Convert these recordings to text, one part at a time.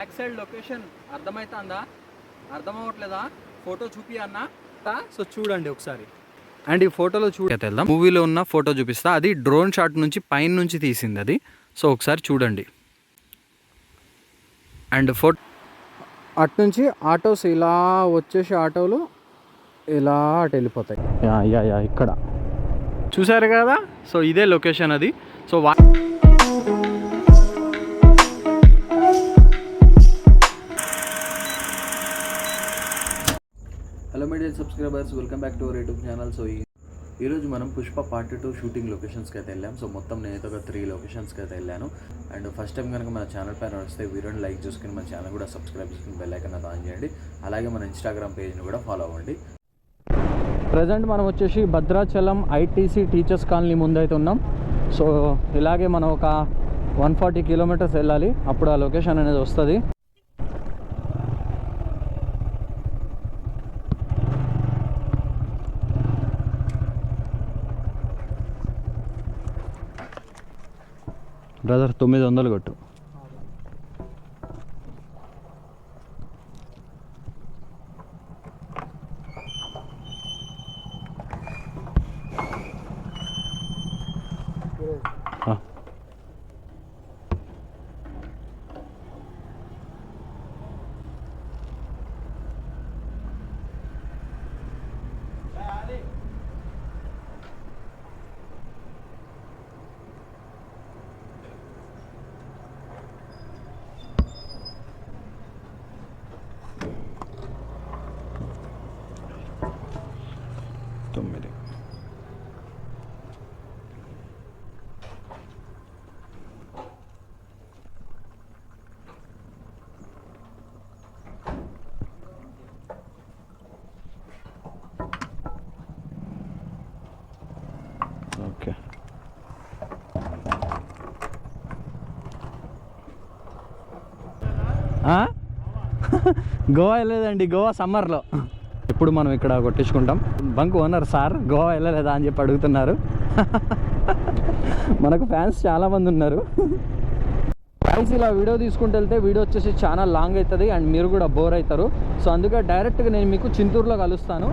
Back side location అర్థమవుతుందా? అర్థం అవ్వట్లేదా? Photo చూపి అన్న. సో చూడండి ఒకసారి. అండ్ ఈ ఫోటోలో వెళ్దాం. మూవీలో ఉన్న ఫోటో చూపిస్తా. అది డ్రోన్ షాట్ నుంచి పైన నుంచి తీసింది అది. సో ఒకసారి చూడండి. అండ్ అటు నుంచి ఆటోస్ ఇలా వచ్చేసి ఆటోలు ఇలా అటు వెళ్ళిపోతాయి. యా ఇక్కడ చూసారు కదా. సో ఇదే లొకేషన్ అది. So hello my dear subscribers, welcome back to our YouTube channel. So ఈరోజు మనం పుష్ప పార్ట్ 2 షూటింగ్ లొకేషన్స్కి అయితే వెళ్ళాం. సో మొత్తం నేనైతే ఒక 3 లొకేషన్స్కి అయితే వెళ్ళాను. అండ్ ఫస్ట్ టైం కనుక మన ఛానల్ పైన వస్తే వీడియోని లైక్ చేసుకుని మన ఛానల్ కూడా సబ్స్క్రైబ్ చేసుకుని బెల్ ఐకాన్ ఆన్ చేయండి. అలాగే మన ఇన్స్టాగ్రామ్ పేజ్ని కూడా ఫాలో అవ్వండి. ప్రజెంట్ మనం వచ్చేసి భద్రాచలం ఐటీసీ టీచర్స్ కాలనీ ముందైతే ఉన్నాం. సో ఇలాగే మనం ఒక 140 కిలోమీటర్స్ వెళ్ళాలి, అప్పుడు ఆ లొకేషన్ అనేది వస్తుంది. బ్రదర్ 900 కొట్టు. ఓకే, గోవా వెళ్ళలేదండి, గోవా సమ్మర్లో. ఇప్పుడు మనం ఇక్కడ కొట్టించుకుంటాం. బంక్ ఓనర్ సార్ గోవా వెళ్ళలేదా అని చెప్పి అడుగుతున్నారు. మనకు ఫ్యాన్స్ చాలామంది ఉన్నారు. ఫ్యాన్స్ ఇలా వీడియో తీసుకుంటూ వెళ్తే వీడియో వచ్చేసి చాలా లాంగ్ అవుతుంది అండ్ మీరు కూడా బోర్ అవుతారు. సో అందుకే డైరెక్ట్గా నేను మీకు చింతూరులో కలుస్తాను.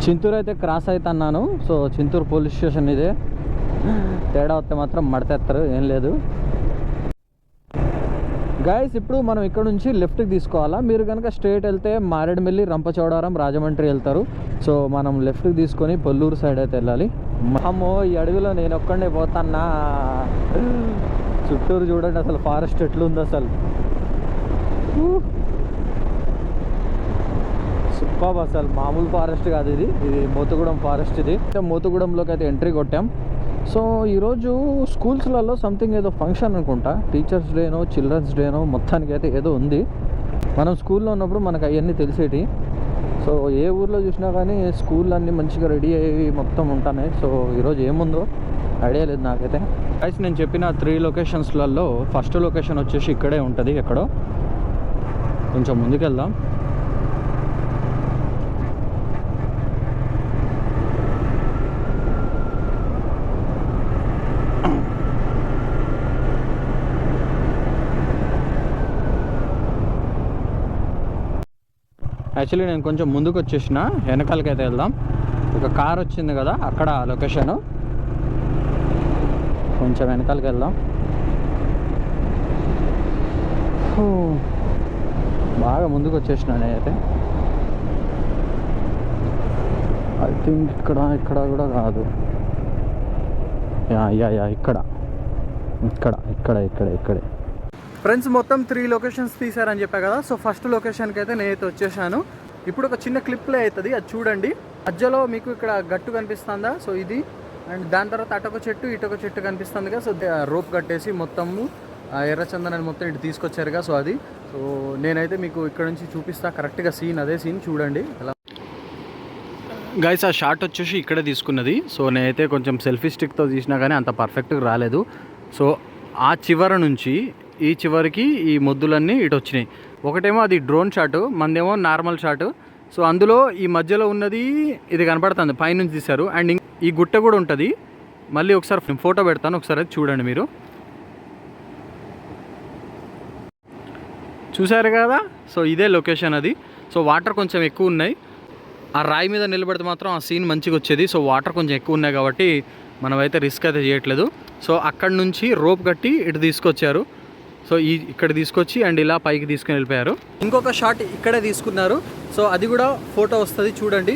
చింతూరు అయితే క్రాస్ అవుతున్నాను. సో చింతూరు పోలీస్ స్టేషన్ ఇదే. తేడా వస్తే మాత్రం మడతెత్తారు, ఏం లేదు గైస్. ఇప్పుడు మనం ఇక్కడ నుంచి లెఫ్ట్కి తీసుకోవాలా. మీరు కనుక స్ట్రైట్ వెళ్తే మారేడుమిల్లి, రంపచోడవరం, రాజమండ్రి వెళ్తారు. సో మనం లెఫ్ట్కి తీసుకొని పొల్లూరు సైడ్ అయితే వెళ్ళాలి. అమ్మో, ఈ అడవిలో నేను ఒక్కడే పోతాన్నా. చుట్టూరు చూడండి అసలు ఫారెస్ట్ ఎట్లుంది అసలు. సూపర్, అసలు మామూలు ఫారెస్ట్ కాదు ఇది. ఇది మోతుగూడెం ఫారెస్ట్. ఇది మోతుగూడెంలోకి అయితే ఎంట్రీ కొట్టాం. సో ఈరోజు స్కూల్స్లలో సంథింగ్ ఏదో ఫంక్షన్ అనుకుంటా, టీచర్స్ డేనో చిల్డ్రన్స్ డేనో, మొత్తానికి అయితే ఏదో ఉంది. మనం స్కూల్లో ఉన్నప్పుడు మనకు అవన్నీ తెలిసేటి. సో ఏ ఊర్లో చూసినా కానీ స్కూల్ అన్నీ మంచిగా రెడీ అయ్యి మొత్తం ఉంటున్నాయి. సో ఈరోజు ఏముందో ఐడియా లేదు నాకైతే. అయితే నేను చెప్పిన 3 లొకేషన్స్లలో ఫస్ట్ లొకేషన్ వచ్చేసి ఇక్కడే ఉంటుంది. ఎక్కడో కొంచెం ముందుకు వెళ్దాం. యాక్చువల్లీ నేను కొంచెం ముందుకు వచ్చేసిన, వెనకాలకైతే వెళ్దాం. ఒక కార్ వచ్చింది కదా, అక్కడ లొకేషను. కొంచెం వెనకాలకి వెళ్దాం. బాగా ముందుకు వచ్చేసిన నేనైతే. ఐ థింక్ ఇక్కడ కూడా కాదు. యా ఇక్కడే. ఫ్రెండ్స్ మొత్తం 3 లొకేషన్స్ తీసారని చెప్పా కదా. సో ఫస్ట్ లొకేషన్కి అయితే నేనైతే వచ్చేసాను. ఇప్పుడు ఒక చిన్న క్లిప్ ప్లే అవుతుంది, అది చూడండి. మధ్యలో మీకు ఇక్కడ గట్టు కనిపిస్తుందా? సో ఇది. అండ్ దాని తర్వాత అటొక చెట్టు ఇటొక చెట్టు కనిపిస్తుంది కదా. సో రోప్ కట్టేసి మొత్తము ఎర్రచందనాన్ని మొత్తం ఇటు తీసుకొచ్చారుగా. సో అది. సో నేనైతే మీకు ఇక్కడ నుంచి చూపిస్తా కరెక్ట్గా సీన్, అదే సీన్ చూడండి. అలా గైస్ ఆ షాట్ వచ్చేసి ఇక్కడే తీసుకున్నది. సో నేనైతే కొంచెం సెల్ఫీ స్టిక్తో తీసినా కానీ అంత పర్ఫెక్ట్గా రాలేదు. సో ఆ చివరి నుంచి ఈ చివరికి ఈ మొద్దులన్నీ ఇటు వచ్చినాయి. ఒకటేమో అది డ్రోన్ షాట్, మందేమో నార్మల్ షాట్. సో అందులో ఈ మధ్యలో ఉన్నది ఇది కనపడుతుంది, పైనుంచి తీశారు. అండ్ ఈ గుట్ట కూడా ఉంటుంది. మళ్ళీ ఒకసారి ఫోటో పెడతాను, ఒకసారి చూడండి మీరు. చూసారు కదా, సో ఇదే లొకేషన్ అది. సో వాటర్ కొంచెం ఎక్కువ ఉన్నాయి. ఆ రాయి మీద నిలబడితే మాత్రం ఆ సీన్ మంచిగా వచ్చేది. సో వాటర్ కొంచెం ఎక్కువ ఉన్నాయి కాబట్టి మనమైతే రిస్క్ అయితే చేయట్లేదు. సో అక్కడ నుంచి రోప్ కట్టి ఇటు తీసుకొచ్చారు. సో ఇక్కడ తీసుకొచ్చి అండ్ ఇలా పైకి తీసుకుని వెళ్ళిపోయారు. ఇంకొక షాట్ ఇక్కడే తీసుకున్నారు. సో అది కూడా ఫోటో వస్తుంది చూడండి.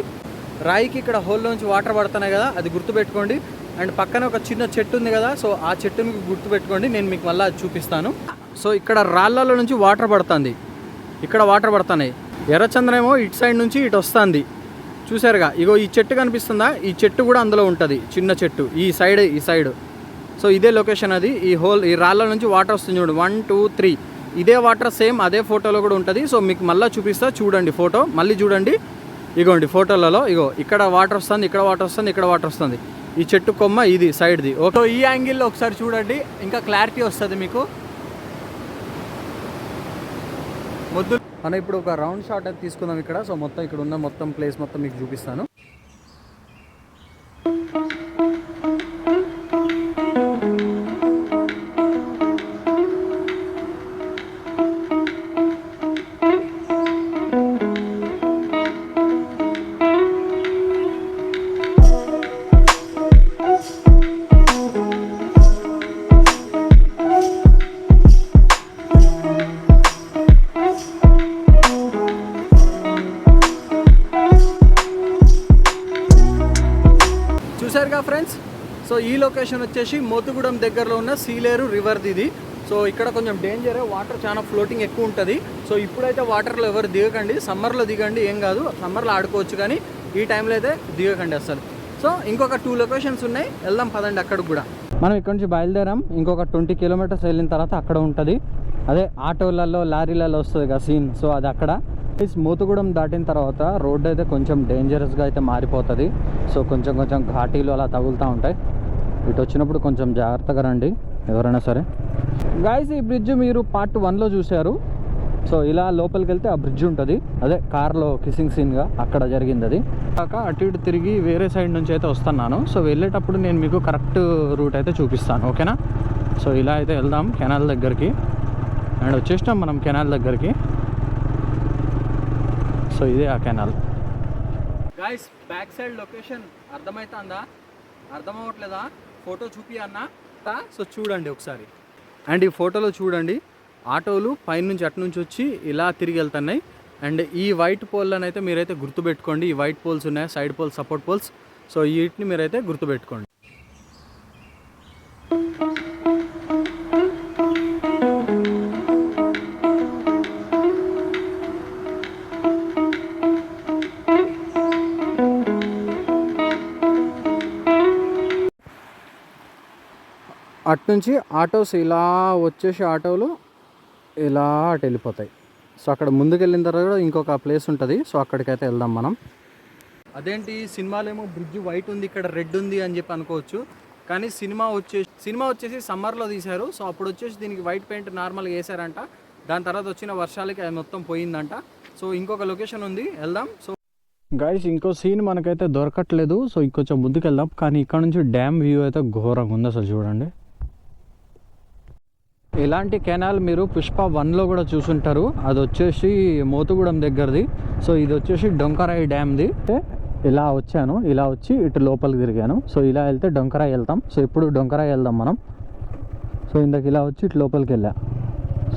రాయికి ఇక్కడ హోల్లోంచి వాటర్ పడుతున్నాయి కదా, అది గుర్తుపెట్టుకోండి. అండ్ పక్కన ఒక చిన్న చెట్టు ఉంది కదా, సో ఆ చెట్టుని గుర్తుపెట్టుకోండి. నేను మీకు మళ్ళీ చూపిస్తాను. సో ఇక్కడ రాళ్ళలో నుంచి వాటర్ పడుతుంది, ఇక్కడ వాటర్ పడుతున్నాయి. ఎర్రచందనేమో ఇటు సైడ్ నుంచి ఇటు వస్తుంది. చూసారుగా, ఇగో ఈ చెట్టు కనిపిస్తుందా, ఈ చెట్టు కూడా అందులో ఉంటుంది, చిన్న చెట్టు ఈ సైడ్. సో ఇదే లొకేషన్ అది. ఈ రాళ్ళ నుంచి వాటర్ వస్తుంది చూడు, 1 2 3. ఇదే వాటర్ సేమ్ అదే ఫోటోలో కూడా ఉంటుంది. సో మీకు మళ్ళీ చూపిస్తా చూడండి ఫోటో, మళ్ళీ చూడండి. ఇగోండి ఫోటోలలో, ఇగో ఇక్కడ వాటర్ వస్తుంది, ఇక్కడ వాటర్ వస్తుంది, ఇక్కడ వాటర్ వస్తుంది. ఈ చెట్టు కొమ్మ ఇది సైడ్ది. ఓకే, ఈ యాంగిల్లో ఒకసారి చూడండి, ఇంకా క్లారిటీ వస్తుంది మీకు. మనం ఇప్పుడు ఒక రౌండ్ షాట్ అయితే తీసుకుందాం ఇక్కడ. సో మొత్తం ఇక్కడ ఉన్న మొత్తం ప్లేస్ మొత్తం మీకు చూపిస్తాను. చూసారుగా ఫ్రెండ్స్, సో ఈ లొకేషన్ వచ్చేసి మోతుగూడెం దగ్గరలో ఉన్న సీలేరు రివర్ది ఇది. సో ఇక్కడ కొంచెం డేంజర్, వాటర్ చాలా ఫ్లోటింగ్ ఎక్కువ ఉంటుంది. సో ఇప్పుడైతే వాటర్లో ఎవరు దిగకండి, సమ్మర్లో దిగండి, ఏం కాదు, సమ్మర్లో ఆడుకోవచ్చు, కానీ ఈ టైంలో అయితే దిగకండి అసలు. సో ఇంకొక 2 లొకేషన్స్ ఉన్నాయి, వెళ్దాం పదండి అక్కడికి కూడా. మనం ఇక్కడ నుంచి బయలుదేరాం, ఇంకొక 20 కిలోమీటర్స్ వెళ్ళిన తర్వాత అక్కడ ఉంటుంది, అదే ఆటోలలో లారీలలో వస్తుంది కదా సీన్. సో అది అక్కడ. మోతుగూడెం దాటిన తర్వాత రోడ్డు అయితే కొంచెం డేంజరస్గా అయితే మారిపోతుంది. సో కొంచెం ఘాటీలు అలా తగులుతూ ఉంటాయి. ఇటు వచ్చినప్పుడు కొంచెం జాగ్రత్తగా రండి ఎవరైనా సరే. గాయస్, ఈ బ్రిడ్జ్ మీరు పార్ట్ 1లో చూశారు. సో ఇలా లోపలికి వెళ్తే ఆ బ్రిడ్జ్ ఉంటుంది, అదే కార్లో కిస్సింగ్ సీన్గా అక్కడ జరిగింది అది. కాక అటు ఇటు తిరిగి వేరే సైడ్ నుంచి అయితే వస్తున్నాను. సో వెళ్ళేటప్పుడు నేను మీకు కరెక్ట్ రూట్ అయితే చూపిస్తాను, ఓకేనా? సో ఇలా అయితే వెళ్దాం కెనాల్ దగ్గరికి. అండ్ వచ్చేసినాం మనం కెనాల్ దగ్గరికి. సో ఇదే ఆ canal. Guys, back side location అర్థమవుతుందా? అర్థమవట్లేదా? ఫోటో చూపి అన్నా. సో చూడండి ఒకసారి. అండ్ ఈ ఫోటోలో చూడండి, ఆటోలు పైనుంచి అటు నుంచి వచ్చి ఇలా తిరిగి వెళ్తున్నాయి. అండ్ ఈ వైట్ పోల్లను అయితే మీరైతే గుర్తుపెట్టుకోండి. ఈ వైట్ పోల్స్ ఉన్నాయి, side poles, support poles. So వీటిని మీరైతే గుర్తుపెట్టుకోండి. అటు నుంచి ఆటోస్ ఇలా వచ్చేసి ఆటోలు ఇలా అటు వెళ్ళిపోతాయి. సో అక్కడ ముందుకు వెళ్ళిన తర్వాత కూడా ఇంకొక ప్లేస్ ఉంటుంది. సో అక్కడికైతే వెళ్దాం మనం. అదేంటి సినిమాలో ఏమో బ్రిడ్జ్ వైట్ ఉంది, ఇక్కడ రెడ్ ఉంది అని చెప్పి అనుకోవచ్చు, కానీ సినిమా వచ్చేసి సమ్మర్లో తీశారు. సో అప్పుడు వచ్చేసి దీనికి వైట్ పెయింట్ నార్మల్గా వేసారంట. దాని తర్వాత వచ్చిన వర్షాలకి అది మొత్తం పోయిందంట. సో ఇంకొక లొకేషన్ ఉంది, వెళ్దాం. సో గైస్, ఇంకో సీన్ మనకైతే దొరకట్లేదు. సో ఇంకొంచెం ముందుకు వెళ్దాం. కానీ ఇక్కడ నుంచి డ్యామ్ వ్యూ అయితే ఘోరంగా ఉంది అసలు, చూడండి. ఇలాంటి కెనాల్ మీరు పుష్ప 1లో కూడా చూసుంటారు. అది వచ్చేసి మోతుగూడెం దగ్గరది. సో ఇది వచ్చేసి డొంకరాయి డ్యామ్ది. ఇలా వచ్చాను, ఇలా వచ్చి ఇటు లోపలికి తిరిగాను. సో ఇలా వెళ్తే డొంకరాయి వెళ్తాం. సో ఇప్పుడు డొంకరాయి వెళ్దాం మనం. సో ఇందాక ఇలా వచ్చి ఇటు లోపలికి వెళ్ళా.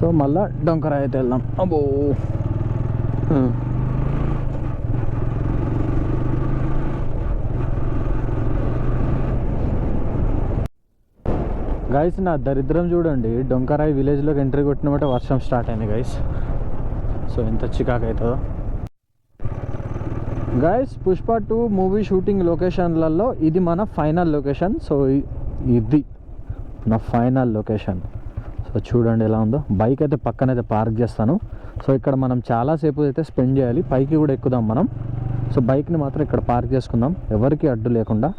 సో మళ్ళీ డొంకరాయి అయితే వెళ్దాం. అబ్బో, గైస్, నా దరిద్రం చూడండి. డొంకరాయి విలేజ్లోకి ఎంట్రీ కొట్టినమాట వర్షం స్టార్ట్ అయింది గైస్. సో ఎంత చికాకు అవుతుందో గైస్. పుష్ప 2 మూవీ షూటింగ్ లొకేషన్లలో ఇది మన ఫైనల్ లొకేషన్. సో ఇది నా ఫైనల్ లొకేషన్. సో చూడండి ఎలా ఉందో. బైక్ అయితే పక్కనైతే పార్క్ చేస్తాను. సో ఇక్కడ మనం చాలాసేపు అయితే స్పెండ్ చేయాలి. పైకి కూడా ఎక్కుదాం మనం. సో బైక్ని మాత్రం ఇక్కడ పార్క్ చేసుకుందాం, ఎవరికి అడ్డు లేకుండా.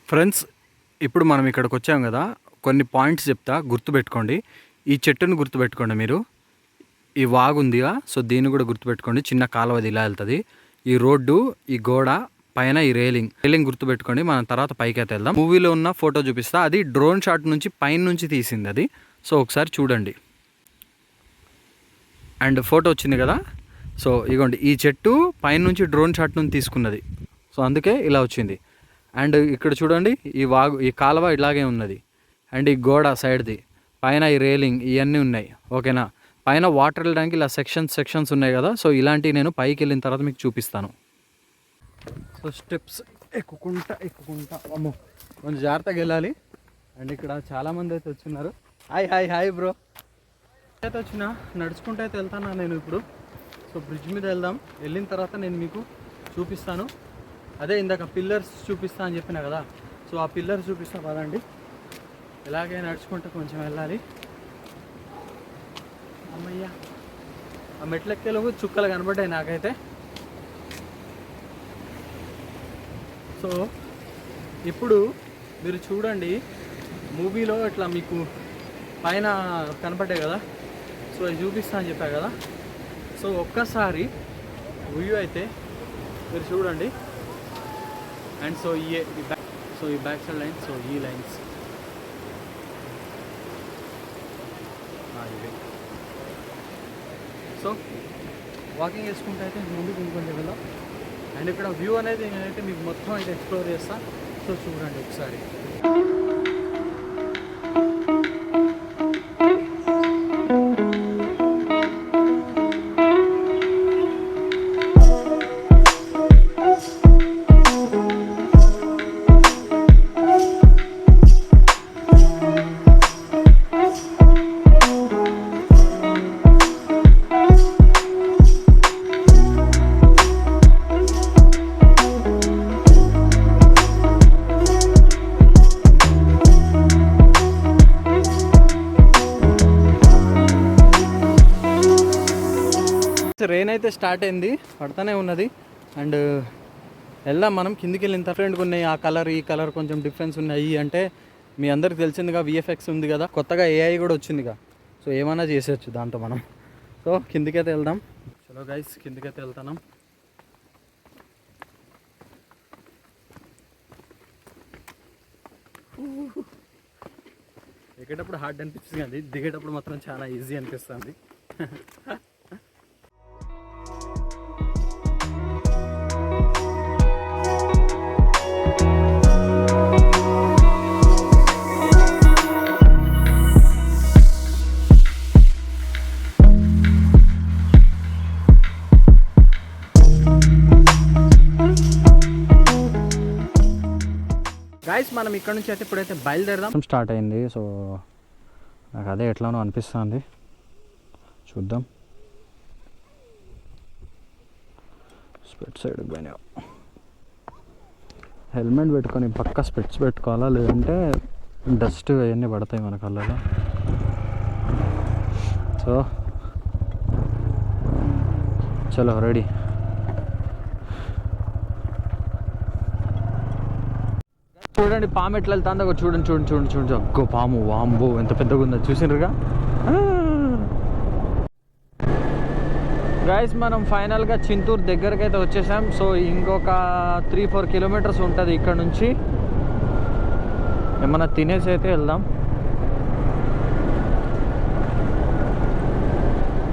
ఫ్రెండ్స్, ఇప్పుడు మనం ఇక్కడికి వచ్చాం కదా, కొన్ని పాయింట్స్ చెప్తా, గుర్తుపెట్టుకోండి. ఈ చెట్టును గుర్తుపెట్టుకోండి మీరు. ఈ వాగు ఉందిగా, సో దీన్ని కూడా గుర్తుపెట్టుకోండి. చిన్న కాలువది ఇలా వెళ్తుంది. ఈ రోడ్డు, ఈ గోడ పైన ఈ రేలింగ్ గుర్తుపెట్టుకోండి. మనం తర్వాత పైకి అయితే వెళ్దాం. మూవీలో ఉన్న ఫోటో చూపిస్తా, అది డ్రోన్ షాట్ నుంచి పైన నుంచి తీసింది అది. సో ఒకసారి చూడండి. అండ్ ఫోటో వచ్చింది కదా. సో ఇగోండి, ఈ చెట్టు పైన నుంచి డ్రోన్ షాట్ నుంచి తీసుకున్నది. సో అందుకే ఇలా వచ్చింది. అండ్ ఇక్కడ చూడండి, ఈ కాలువ ఇలాగే ఉన్నది. అండ్ ఈ గోడ సైడ్ది పైన ఈ రేలింగ్ ఇవన్నీ ఉన్నాయి. ఓకేనా. పైన వాటర్ వెళ్ళడానికి ఇలా సెక్షన్స్ ఉన్నాయి కదా. సో ఇలాంటివి నేను పైకి వెళ్ళిన తర్వాత మీకు చూపిస్తాను. సో స్టెప్స్ ఎక్కుకుంటా అమ్మో, కొంచెం జాగ్రత్తగా వెళ్ళాలి. అండ్ ఇక్కడ చాలామంది అయితే వచ్చిన్నారు. Hi bro. అయితే వచ్చినా నడుచుకుంటూ అయితే వెళ్తాను నేను ఇప్పుడు. సో బ్రిడ్జ్ మీద వెళ్దాం. వెళ్ళిన తర్వాత నేను మీకు చూపిస్తాను. అదే ఇందాక పిల్లర్స్ చూపిస్తా అని చెప్పినా కదా. సో ఆ పిల్లర్స్ చూపిస్తా పదండి. ఇలాగే నడుచుకుంటూ కొంచెం వెళ్ళాలి. అమ్మయ్య, ఆ మెట్లెక్కేలోపు చుక్కలు కనబడ్డాయి నాకైతే. సో ఇప్పుడు మీరు చూడండి, మూవీలో ఇట్లా మీకు పైన కనపడ్డాయి కదా. సో అది చూపిస్తా అని చెప్పా కదా. సో ఒక్కసారి వ్యూ అయితే మీరు చూడండి. అండ్ సో ఈ బ్యాక్ సైడ్ లైన్స్, సో ఈ లైన్స్ ఇవి. సో వాకింగ్ చేసుకుంటే అయితే ముందుకు ఇంకొంచెం వెళ్దాం. అండ్ ఇక్కడ వ్యూ అనేది నేనైతే మీకు మొత్తం అయితే ఎక్స్ప్లోర్ చేస్తా. సో చూడండి ఒకసారి. రెయిన్ అయితే స్టార్ట్ అయింది, పడుతూనే ఉన్నది. అండ్ వెళ్దాం మనం కిందికి వెళ్ళిన డిఫరెంట్గా ఉన్నాయి. ఆ కలర్ ఈ కలర్ కొంచెం డిఫరెన్స్ ఉన్నాయి. అంటే మీ అందరికి తెలిసిందిగా విఎఫ్ఎక్స్ ఉంది కదా, కొత్తగా ఏఐ కూడా వచ్చిందిగా. సో ఏమైనా చేసేయచ్చు దాంతో మనం. సో కిందికైతే వెళ్దాం. చలో గైస్, కిందికైతే వెళ్తున్నాం. ఎక్కేటప్పుడు హార్డ్ అనిపిస్తుంది కానీ దిగేటప్పుడు మాత్రం చాలా ఈజీ అనిపిస్తుంది. గైస్ మనం ఇక్కడ నుంచి అయితే ఇప్పుడైతే బయలుదేరదాం. స్టార్ట్ అయింది. సో నాకు అదే ఎట్లానో అనిపిస్తుంది. చూద్దాం. స్పెట్స్ సైడ్ పోయినా హెల్మెట్ పెట్టుకొని పక్క స్పెట్స్ పెట్టుకోవాలా, లేదంటే డస్ట్ అవన్నీ పడతాయి మన కళ్ళలో. సో చలో రెడీ. చూడండి పాము ఎట్లా వెళ్తుందో చూడండి. అగ్గో పాము, వాంబో ఎంత పెద్దగా ఉందో చూసిండ్రుగా. గైస్ మనం ఫైనల్గా చింతూరు దగ్గరికి అయితే వచ్చేసాం. సో ఇంకొక 3-4 కిలోమీటర్స్ ఉంటుంది ఇక్కడ నుంచి. ఏమన్నా తినేసి అయితే వెళ్దాం.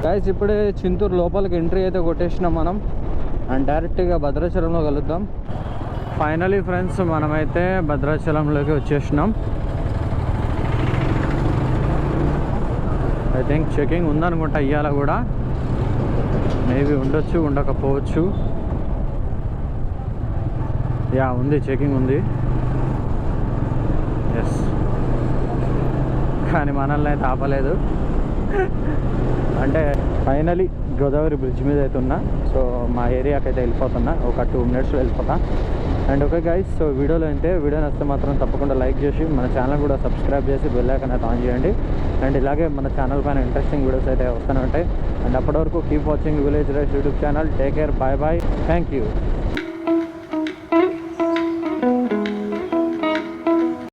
గైస్ ఇప్పుడే చింతూరు లోపలికి ఎంట్రీ అయితే కొట్టేసినాం మనం. అండ్ డైరెక్ట్గా భద్రాచలంలో కలుద్దాం. ఫైనలీ ఫ్రెండ్స్ మనమైతే భద్రాచలంలోకి వచ్చేసినాం. ఐ థింక్ చెకింగ్ ఉందనుకుంటా ఇవాళ కూడా. మేబీ ఉండొచ్చు, ఉండకపోవచ్చు. యా ఉంది, చెకింగ్ ఉంది. ఎస్, కానీ మనల్ని అయితే ఆపలేదు. అంటే ఫైనలీ గోదావరి బ్రిడ్జ్ మీద అయితే ఉన్నా. సో మా ఏరియాకి అయితే వెళ్ళిపోతున్నా, ఒక 2 minutesలో వెళ్ళిపోతా. And okay guys, so video నచ్చితే మాత్రం తప్పకుండా లైక్ చేసి మన ఛానల్ కూడా సబ్స్క్రైబ్ చేసి బెల్ ఐకాన్ అయితే ఆన్ చేయండి. అండ్ ఇలాగే మన ఛానల్ పైన ఇంట్రెస్టింగ్ వీడియోస్ అయితే వస్తూనే ఉంటాయి. అండ్ అప్పటి వరకు keep watching village rice YouTube channel. Take care, bye bye, thank you.